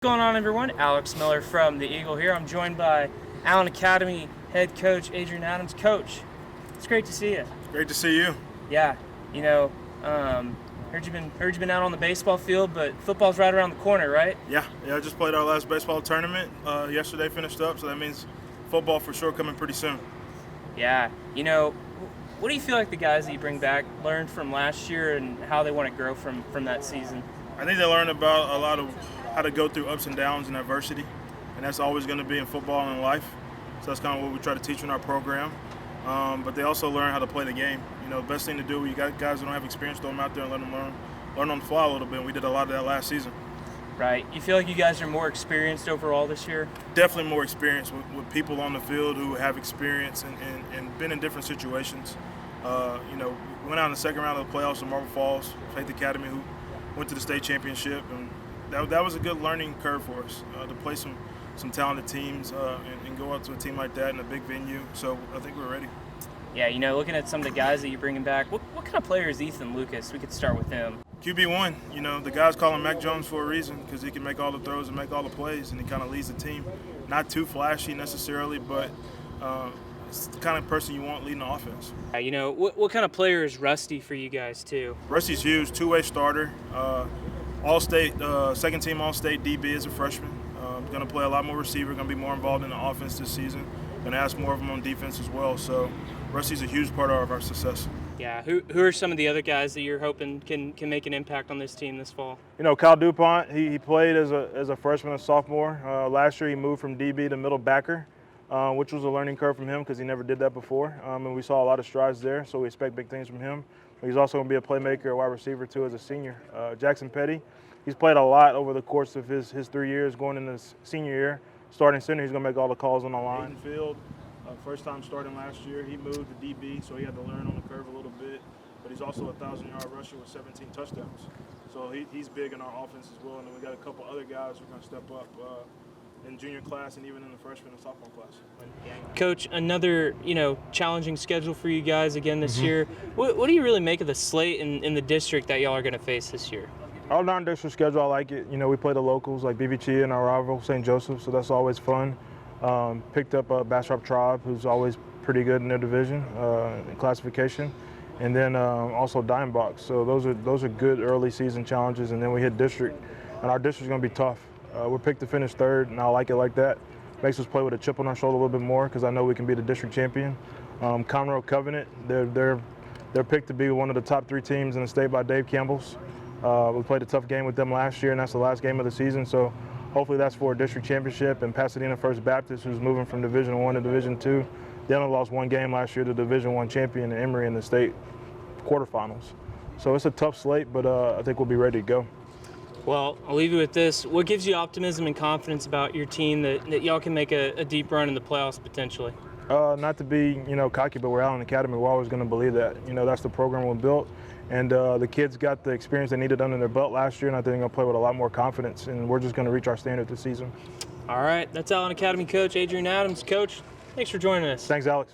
What's going on, everyone? Alex Miller from the Eagle here. I'm joined by Allen Academy head coach Adrian Adams. Coach, it's great to see you. Great to see you. Yeah, heard you been out on the baseball field, but football's right around the corner, right? Yeah. I just played our last baseball tournament yesterday. Finished up, so that means football for sure coming pretty soon. Yeah, what do you feel like the guys that you bring back learned from last year and how they want to grow from that season? I think they learned about a lot of how to go through ups and downs and adversity, and that's always going to be in football and in life. So that's kind of what we try to teach in our program. But they also learn how to play the game. The best thing to do, you got guys who don't have experience, throw them out there and let them learn on the fly a little bit. And we did a lot of that last season. Right. You feel like you guys are more experienced overall this year? Definitely more experience with people on the field who have experience and been in different situations. We went out in the second round of the playoffs in Marble Falls, Faith Academy, who went to the state championship, and that was a good learning curve for us to play some talented teams and go out to a team like that in a big venue. So I think we're ready. Yeah, looking at some of the guys that you're bringing back, what kind of player is Ethan Lucas? We could start with him. QB1, the guys call him Mac Jones for a reason because he can make all the throws and make all the plays, and he kind of leads the team. Not too flashy necessarily, but it's the kind of person you want leading the offense. What kind of player is Rusty for you guys, too? Rusty's huge, two-way starter, all-state, second-team all-state DB as a freshman. Going to play a lot more receiver, going to be more involved in the offense this season. Going to ask more of him on defense as well. So Rusty's a huge part of our success. Yeah, who are some of the other guys that you're hoping can make an impact on this team this fall? Kyle DuPont, he played as a freshman and sophomore. Last year he moved from DB to middle backer, which was a learning curve from him because he never did that before. And we saw a lot of strides there, so we expect big things from him. He's also going to be a playmaker, a wide receiver too as a senior. Jackson Petty, he's played a lot over the course of his 3 years going into his senior year. Starting center, he's going to make all the calls on the line. Field, first time starting last year, he moved to DB, so he had to learn on the curve a little bit. But he's also a 1,000-yard rusher with 17 touchdowns. So he's big in our offense as well. And then we got a couple other guys who are going to step up in junior class and even in the freshman and sophomore class. Coach, another challenging schedule for you guys again this year. What do you really make of the slate in the district that y'all are going to face this year? Our non-district schedule, I like it. We play the locals like BBG and our rival St. Joseph, so that's always fun. Picked up Bastrop Tribe, who's always pretty good in their division in classification, and then also Dime Box. So those are good early season challenges, and then we hit district, and our district's going to be tough. We're picked to finish third, and I like it like that. Makes us play with a chip on our shoulder a little bit more because I know we can be the district champion. Conroe Covenant, they're picked to be one of the top 3 teams in the state by Dave Campbell's. We played a tough game with them last year, and that's the last game of the season. So hopefully that's for a district championship. And Pasadena First Baptist, who's moving from Division I to Division II, they only lost one game last year to Division I champion Emory in the state quarterfinals. So it's a tough slate, but I think we'll be ready to go. Well, I'll leave you with this. What gives you optimism and confidence about your team that y'all can make a deep run in the playoffs potentially? Not to be, cocky, but we're Allen Academy. We're always going to believe that. That's the program we built. And the kids got the experience they needed under their belt last year, and I think they're going to play with a lot more confidence, and we're just going to reach our standard this season. All right. That's Allen Academy coach Adrian Adams. Coach, thanks for joining us. Thanks, Alex.